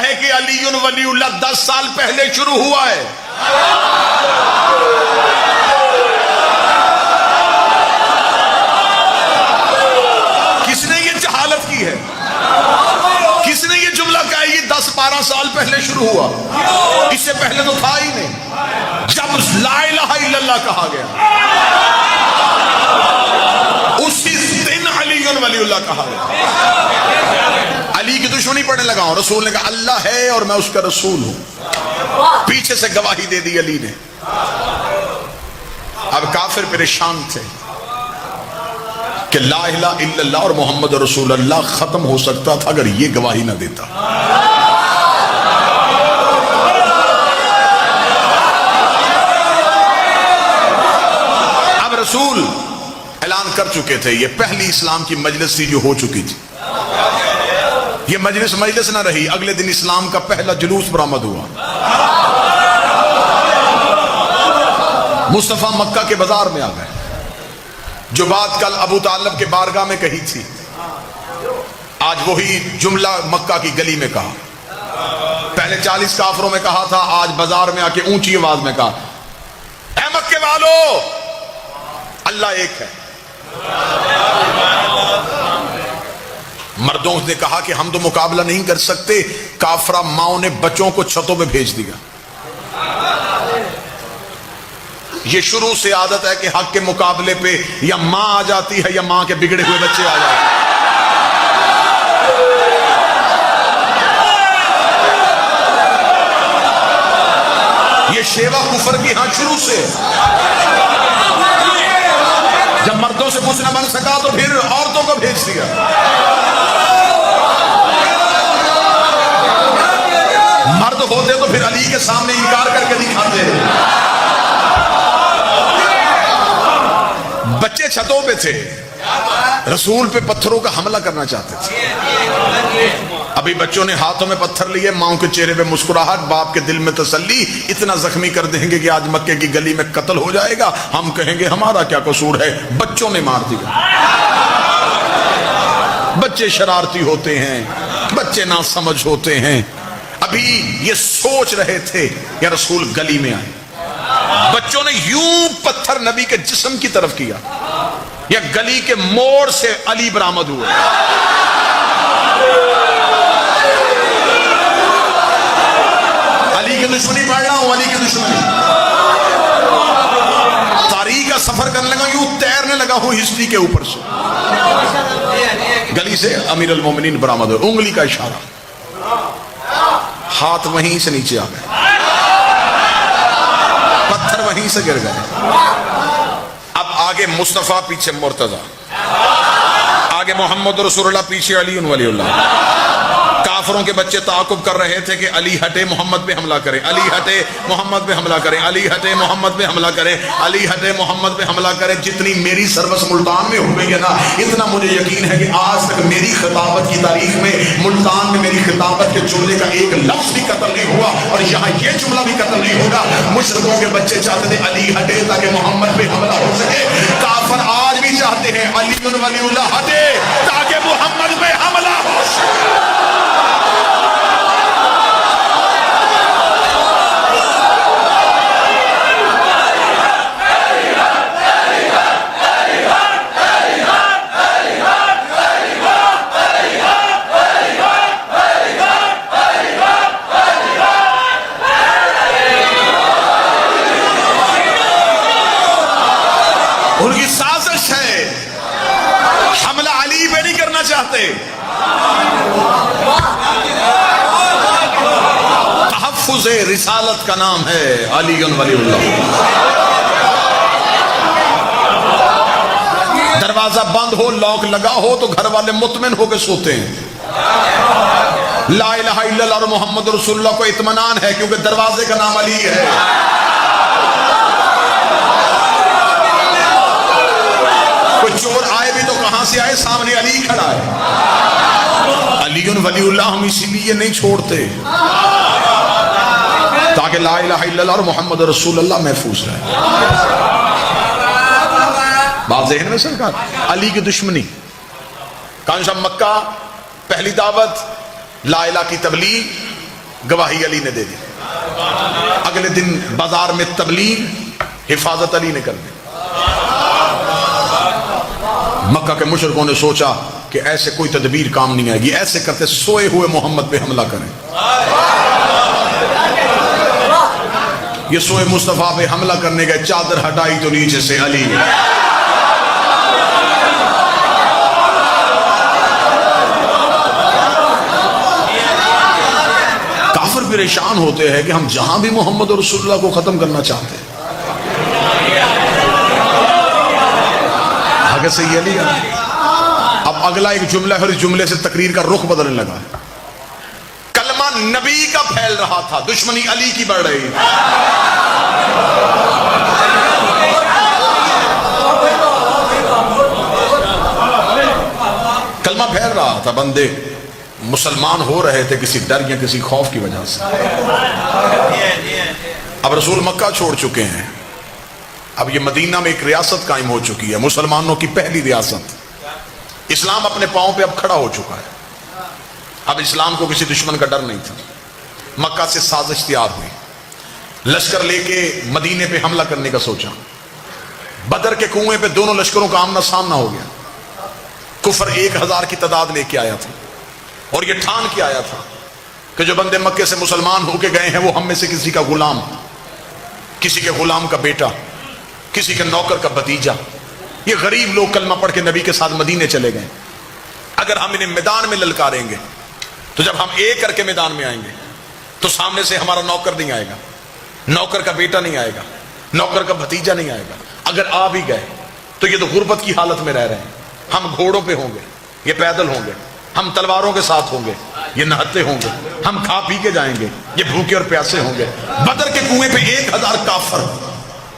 ہے کہ علی ولی اللہ 10 سال پہلے شروع ہوا ہے. کس نے یہ جہالت کی ہے؟ کس نے یہ جملہ کہا یہ 10-12 سال پہلے شروع ہوا؟ اس سے پہلے تو تھا ہی نہیں. جب لا الہ الا اللہ کہا گیا اسی دن علی ولی اللہ کہا گیا. علی کی دشمنی پڑھنے لگا ہوں. رسول نے کہا اللہ ہے اور میں اس کا رسول ہوں. پیچھے سے گواہی دے دی علی نے. اب کافر پریشان تھے کہ لا الہ الا اللہ اور محمد رسول اللہ ختم ہو سکتا تھا اگر یہ گواہی نہ دیتا. اب رسول اعلان کر چکے تھے. یہ پہلی اسلام کی مجلس تھی جو ہو چکی تھی. یہ مجلس نہ رہی. اگلے دن اسلام کا پہلا جلوس برآمد ہوا. مصطفیٰ مکہ کے بازار میں آ گئے. جو بات کل ابو طالب کے بارگاہ میں کہی تھی آج وہی جملہ مکہ کی گلی میں کہا. پہلے 40 کافروں میں کہا تھا, آج بازار میں آ کے اونچی آواز میں کہا اے مکے والو اللہ ایک ہے. مردوں نے کہا کہ ہم تو مقابلہ نہیں کر سکتے. کافرہ ماؤں نے بچوں کو چھتوں پہ بھیج دیا. یہ شروع سے عادت ہے کہ حق کے مقابلے پہ یا ماں آ جاتی ہے یا ماں کے بگڑے ہوئے بچے آ جاتے ہیں. یہ شیوا کفر کی ہاں شروع سے. جب مردوں سے کچھ نہ بن سکا تو پھر عورتوں کو بھیج دیا. مرد ہوتے تو پھر علی کے سامنے انکار کر کے دکھاتے. بچے چھتوں پہ تھے, رسول پہ پتھروں کا حملہ کرنا چاہتے تھے. ابھی بچوں نے ہاتھوں میں پتھر لیے, ماؤں کے چہرے پہ مسکراہٹ, باپ کے دل میں تسلی. اتنا زخمی کر دیں گے کہ آج مکے کی گلی میں قتل ہو جائے گا, ہم کہیں گے ہمارا کیا قصور ہے, بچوں نے مار دیا. بچے شرارتی ہوتے ہیں, بچے ناسمجھ ہوتے ہیں. ابھی یہ سوچ رہے تھے یا رسول گلی میں آئے. بچوں نے یوں پتھر نبی کے جسم کی طرف کیا یا گلی کے موڑ سے علی برآمد ہوئے. علی کی دشمنی پڑھ رہا ہوں, علی کی دشمنی. تاریخ کا سفر کرنے لگا, یوں تیرنے لگا ہوں ہسٹری کے اوپر سے. گلی سے امیر المومنین برآمد ہوئے. انگلی کا اشارہ, ہاتھ وہیں سے نیچے آ گئے, پتھر وہیں سے گر گئے. اب آگے مصطفیٰ, پیچھے مرتضیٰ, آگے محمد رسول اللہ, پیچھے علی ولی اللہ. کافروں کے بچے تعاقب کر رہے تھے کہ علی ہٹے محمد پہ حملہ کرے, علی ہٹے محمد پہ حملہ کرے, علی ہٹے محمد پہ حملہ کرے, علی ہٹے محمد پہ حملہ کرے. جتنی میری سروس ملتان میں ہوئی ہے نا, اتنا مجھے یقین ہے کہ آج تک میری خطابت کی تاریخ میں ملتان میں میری خطابت کے جملے کا ایک لفظ بھی قتل نہیں ہوا, اور یہاں یہ جملہ بھی قتل نہیں ہوگا. مشرکوں کے بچے چاہتے تھے علی ہٹے تاکہ محمد پہ حملہ ہو سکے. کافر آج بھی چاہتے ہیں علی ولی اللہ ہٹے تاکہ محمد پہ حملہ ہو سکے. ان کی سازش ہے, حملہ علی پہ نہیں کرنا چاہتے. تحفظ رسالت کا نام ہے علی ولی اللہ. دروازہ بند ہو, لاک لگا ہو تو گھر والے مطمئن ہو کے سوتے ہیں. لا الہ الا اللہ اور محمد رسول اللہ کو اطمینان ہے کیونکہ دروازے کا نام علی ہے. کوئی چور آئے بھی تو کہاں سے آئے, سامنے علی کھڑا ہے. علی ولی اللہ ہم اسی لیے نہیں چھوڑتے تاکہ لا الہ الا اللہ اور محمد رسول اللہ محفوظ رہے. بات ذہن میں سرکار. علی کی دشمنی, کانشا مکہ, پہلی دعوت لا الہ کی تبلیغ, گواہی علی نے دے دی. اگلے دن بازار میں تبلیغ، حفاظت علی نے کر دی. مکہ کے مشرکوں نے سوچا کہ ایسے کوئی تدبیر کام نہیں آئے گی، ایسے کرتے سوئے ہوئے محمد پہ حملہ کریں. یہ سوئے مصطفیٰ پہ حملہ کرنے گئے، چادر ہٹائی تو نیچے سے علی نے. کافر پریشان ہوتے ہیں کہ ہم جہاں بھی محمد رسول اللہ کو ختم کرنا چاہتے ہیں. آگے سے یہ علی. اب اگلا ایک جملہ ہے، اس جملے سے تقریر کا رخ بدلنے لگا. کلمہ نبی کا پھیل رہا تھا، دشمنی علی کی بڑھ رہی. کلمہ پھیل رہا تھا، بندے مسلمان ہو رہے تھے کسی ڈر یا کسی خوف کی وجہ سے. اب رسول مکہ چھوڑ چکے ہیں، اب یہ مدینہ میں ایک ریاست قائم ہو چکی ہے، مسلمانوں کی پہلی ریاست. اسلام اپنے پاؤں پہ اب کھڑا ہو چکا ہے. اب اسلام کو کسی دشمن کا ڈر نہیں تھا. مکہ سے سازش تیار ہوئی، لشکر لے کے مدینے پہ حملہ کرنے کا سوچا. بدر کے کنویں پہ دونوں لشکروں کا آمنا سامنا ہو گیا. کفر 1000 کی تعداد لے کے آیا تھا اور یہ ٹھان کے آیا تھا کہ جو بندے مکے سے مسلمان ہو کے گئے ہیں وہ ہم میں سے کسی کا غلام، کسی کے غلام کا بیٹا، کسی کے نوکر کا بھتیجا. یہ غریب لوگ کلمہ پڑھ کے نبی کے ساتھ مدینے چلے گئے. اگر ہم انہیں میدان میں للکاریں گے تو جب ہم ایک کر کے میدان میں آئیں گے تو سامنے سے ہمارا نوکر نہیں آئے گا، نوکر کا بیٹا نہیں آئے گا، نوکر کا بھتیجا نہیں آئے گا. اگر آ بھی گئے تو یہ تو غربت کی حالت میں رہ رہے ہیں. ہم گھوڑوں پہ ہوں گے، یہ پیدل ہوں گے. ہم تلواروں کے ساتھ ہوں گے، یہ نہتے ہوں گے. ہم کھا پی کے جائیں گے، یہ بھوکے اور پیاسے ہوں گے. بدر کے کنویں پہ 1000 کافر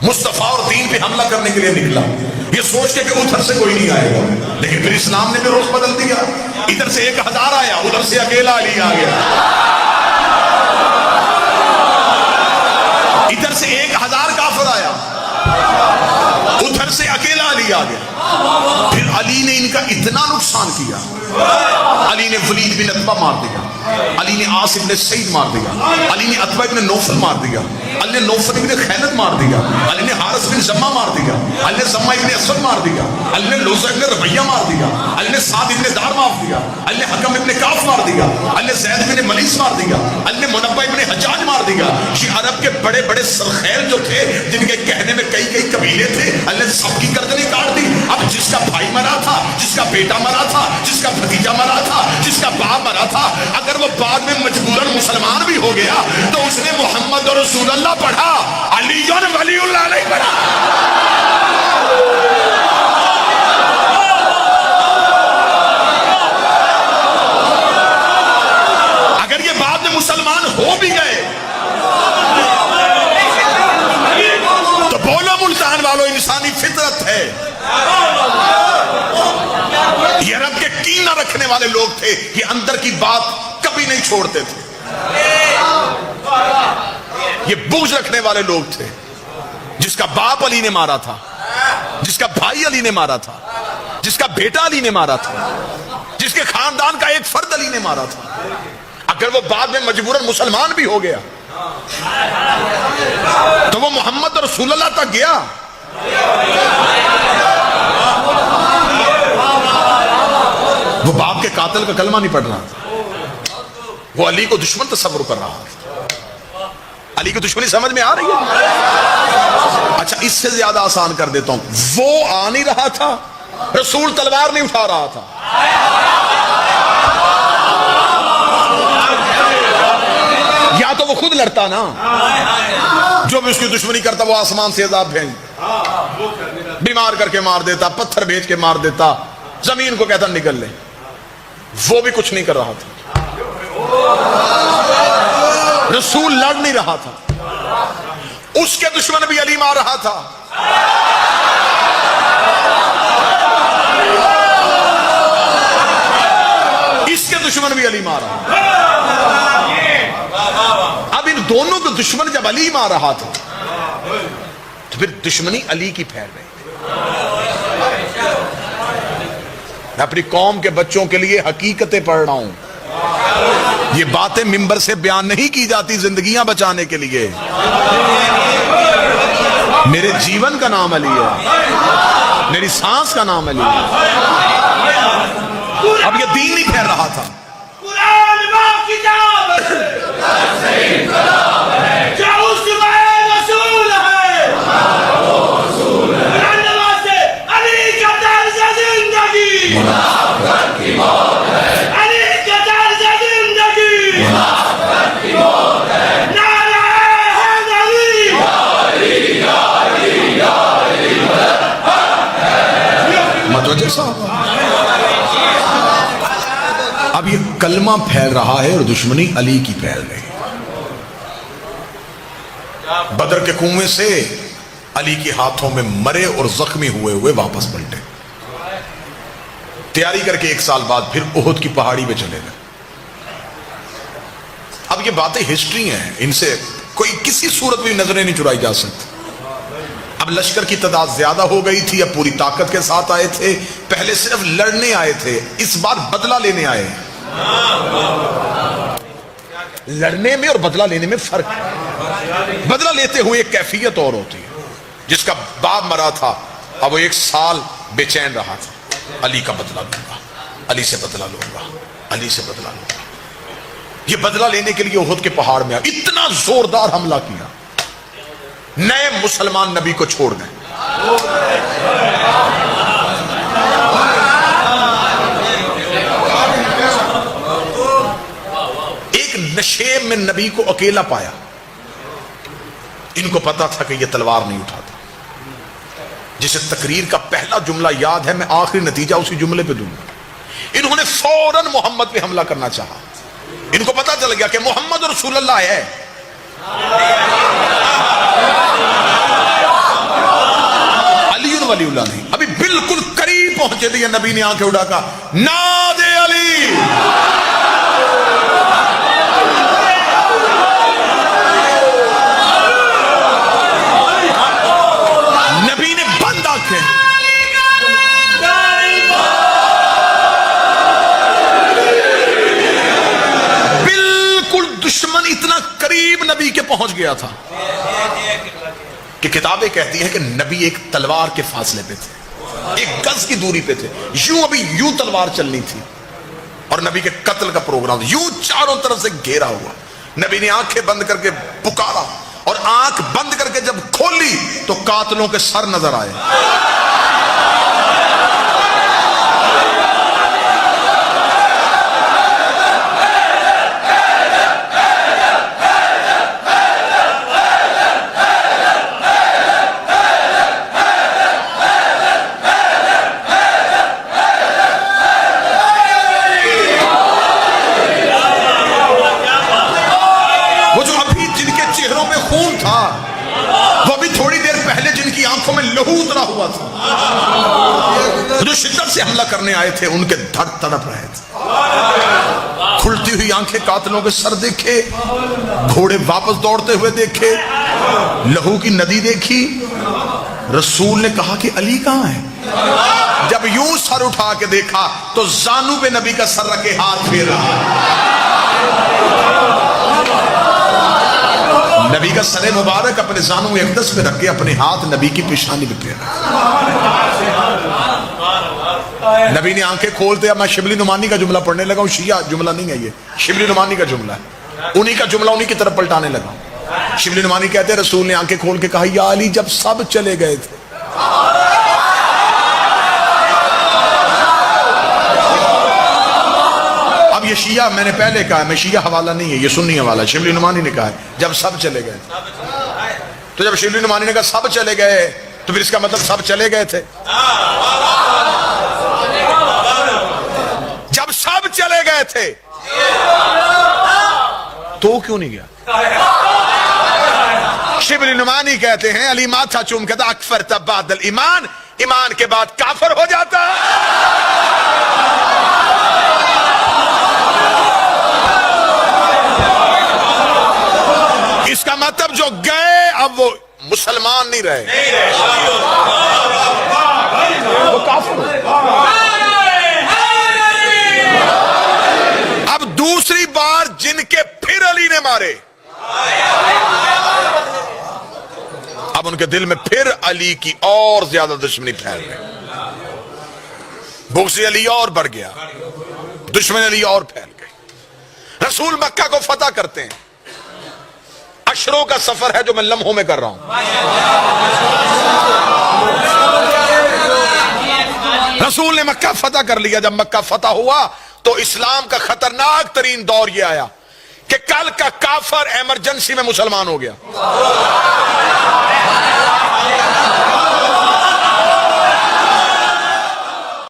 مصطفیٰ اور دین پہ حملہ کرنے کے لیے نکلا، یہ سوچ کے کہ ادھر سے کوئی نہیں آئے گا. لیکن پھر اسلام نے بھی رخ بدل دیا. ادھر سے 1000 آیا، ادھر سے اکیلا علی آ گیا. ادھر سے 1000 کافر آیا، ادھر سے اکیلا علی آ گیا. پھر علی نے ان کا اتنا نقصان کیا، علی نے ولید بن عتبہ مار دیا، علی نے عاص بن سعید مار دیا، علی نے عتبہ بن نوفل مار دیا، علی نے نوفل بن خیلد مار دیا، علی نے حارث بن زمہ مار دیا، علی نے زمہ بن اسود مار دیا، علی نے لوزہ بن ربیہ مار دیا، علی نے سعد بن دار مار دیا، علی نے حکم بن کاف مار دیا، علی نے زید بن ملیس مار دیا، علی نے منبع بن حجاج مار دیا. یہ عرب کے بڑے بڑے سرخیل جو تھے جن کے کہنے میں کئی قبیلے تھے، علی نے سب کی گردنیں کاٹ دی. اب جس کا بھائی مرا تھا، جس کا بیٹا مرا تھا، جس کا بھتیجا مرا تھا، جس کا باپ مرا تھا، اگر وہ بعد میں مجبوراً مسلمان بھی ہو گیا تو اس نے محمد رسول اللہ پڑھا، علی ولی اللہ نہیں پڑھا. اگر یہ بعد میں مسلمان ہو بھی گئے تو بولو ملتان والو، انسانی فطرت ہے. یہ رب کے کینہ رکھنے والے لوگ تھے، یہ اندر کی بات کبھی نہیں چھوڑتے تھے. یہ بغض رکھنے والے لوگ تھے. جس کا باپ علی نے مارا تھا، جس کا بھائی علی نے مارا تھا، جس کا بیٹا علی نے مارا تھا، جس کے خاندان کا ایک فرد علی نے مارا تھا، اگر وہ بعد میں مجبوراً مسلمان بھی ہو گیا تو وہ محمد رسول اللہ تک گیا. وہ باپ کے قاتل کا کلمہ نہیں پڑھ رہا تھا، وہ علی کو دشمن تصور کر رہا تھا. علی کی دشمنی سمجھ میں آ رہی ہے؟ اچھا اس سے زیادہ آسان کر دیتا ہوں، وہ آ نہیں رہا تھا، رسول تلوار نہیں اٹھا رہا تھا. یا تو وہ خود لڑتا نا، جو بھی اس کی دشمنی کرتا وہ آسمان سے عذاب بھیج، بیمار کر کے مار دیتا، پتھر بھیج کے مار دیتا، زمین کو کہتا نکل لے. وہ بھی کچھ نہیں کر رہا تھا، رسول لڑ نہیں رہا تھا، اس کے دشمن بھی علی مار رہا تھا. اس کے دشمن بھی علی مار رہا. اب ان دونوں کے دشمن جب علی مار رہا تھا تو پھر دشمنی علی کی پھیل رہی. میں اپنی قوم کے بچوں کے لیے حقیقتیں پڑھ رہا ہوں. یہ باتیں ممبر سے بیان نہیں کی جاتی زندگیاں بچانے کے لیے. میرے جیون کا نام علی ہے, میری سانس کا نام علی ہے. اب یہ دین نہیں پھیل رہا تھا. قرآن ماں کتاب ہے, جو اس میں رسول ہے, قرآن نواسے علی کا طرز زندگی, علی کا طرز زندگی, نعرہ حیدری, متوجہ صاحب. اب یہ کلمہ پھیل رہا ہے اور دشمنی علی کی پھیل رہی ہے. بدر کے کنویں سے علی کے ہاتھوں میں مرے اور زخمی ہوئے ہوئے واپس پلٹے. تیاری کر کے 1 سال بعد پھر احد کی پہاڑی پہ چلے گئے. اب یہ باتیں ہسٹری ہیں, ان سے کوئی کسی صورت میں نظریں نہیں چرائی جا سکتی. اب لشکر کی تعداد زیادہ ہو گئی تھی, اب پوری طاقت کے ساتھ آئے تھے. پہلے صرف لڑنے آئے تھے, اس بار بدلہ لینے آئے. لڑنے میں اور بدلہ لینے میں فرق ہے. بدلہ لیتے ہوئے ایک کیفیت اور ہوتی ہے. جس کا باپ مرا تھا اب وہ 1 سال بے چین رہا تھا, علی کا بدلہ لوں گا, علی سے بدلہ لوں گا, علی سے بدلہ لوں گا. یہ بدلہ لینے کے لیے احد کے پہاڑ میں اتنا زوردار حملہ کیا, نئے مسلمان نبی کو چھوڑ گئے. ایک نشیب میں نبی کو اکیلا پایا. ان کو پتا تھا کہ یہ تلوار نہیں اٹھاتا. جسے تقریر کا پہلا جملہ یاد ہے, میں آخری نتیجہ اسی جملے پہ دوں گا. انہوں نے فوراً محمد پہ حملہ کرنا چاہا. ان کو پتا چل گیا کہ محمد رسول اللہ ہے. علی ولی اللہ نہیں. ابھی بالکل قریب پہنچے تھے, نبی نے آنکھیں اٹھا کہا نادے علی. نبی نے بند آنکھیں, بالکل دشمن اتنا قریب نبی کے پہنچ گیا تھا کہ کتابیں کہتی ہیں کہ نبی ایک تلوار کے فاصلے پہ تھے, 1 گز کی دوری پہ تھے. یوں ابھی یوں تلوار چلنی تھی اور نبی کے قتل کا پروگرام تھا. یوں چاروں طرف سے گھیرا ہوا. نبی نے آنکھیں بند کر کے پکارا, اور آنکھ بند کر کے جب کھولی تو قاتلوں کے سر نظر آئے. لہو اترا ہوا تھا. جو شدت سے حملہ کرنے آئے تھے ان کے دھڑ تڑپ رہے تھے. کھلتی ہوئی آنکھیں قاتلوں کے سر دیکھے, گھوڑے واپس دوڑتے ہوئے دیکھے, لہو کی ندی دیکھی. رسول نے کہا کہ علی کہاں ہے؟ جب یوں سر اٹھا کے دیکھا تو زانو پہ نبی کا سر رکھے ہاتھ پھیر رہا. نبی کا سر مبارک اپنے زانو اقدس پہ رکھ کے اپنے ہاتھ نبی کی پیشانی پہ پھیر رہا. نبی نے آنکھیں کھولتے, اب میں شبلی نعمانی کا جملہ پڑھنے لگا ہوں. شیعہ جملہ نہیں ہے, یہ شبلی نعمانی کا جملہ ہے. انہی کا جملہ انہی کی طرف پلٹانے لگا. شبلی نعمانی کہتے ہیں رسول نے آنکھیں کھول کے کہا یا علی جب سب چلے گئے تھے. اب یہ شیعہ, میں نے پہلے کہا میں شیعہ حوالہ نہیں ہے, یہ سنی حوالہ. شبلی نعمانی نے کہا ہے جب سب چلے گئے. تو جب شبلی نعمانی نے کہا سب چلے گئے تو پھر اس کا مطلب سب چلے گئے تھے. جب سب چلے گئے تھے تو کیوں نہیں گیا؟ شبلی نعمانی کہتے ہیں علی ماتھا چوم کہتا اکفرت بعد الایمان, ایمان کے بعد کافر ہو جاتا. اس کا مطلب جو گئے اب وہ مسلمان نہیں رہے, وہ کافر ہو. اب دوسری بار جن کے پھر علی نے مارے، اب ان کے دل میں پھر علی کی اور زیادہ دشمنی پھیل گئی، بغض علی اور بڑھ گیا، دشمن علی اور پھیل گئی۔ رسول مکہ کو فتح کرتے ہیں، عشروں کا سفر ہے جو میں لمحوں میں کر رہا ہوں۔ رسول نے مکہ فتح کر لیا۔ جب مکہ فتح ہوا تو اسلام کا خطرناک ترین دور یہ آیا کہ کل کا کافر ایمرجنسی میں مسلمان ہو گیا۔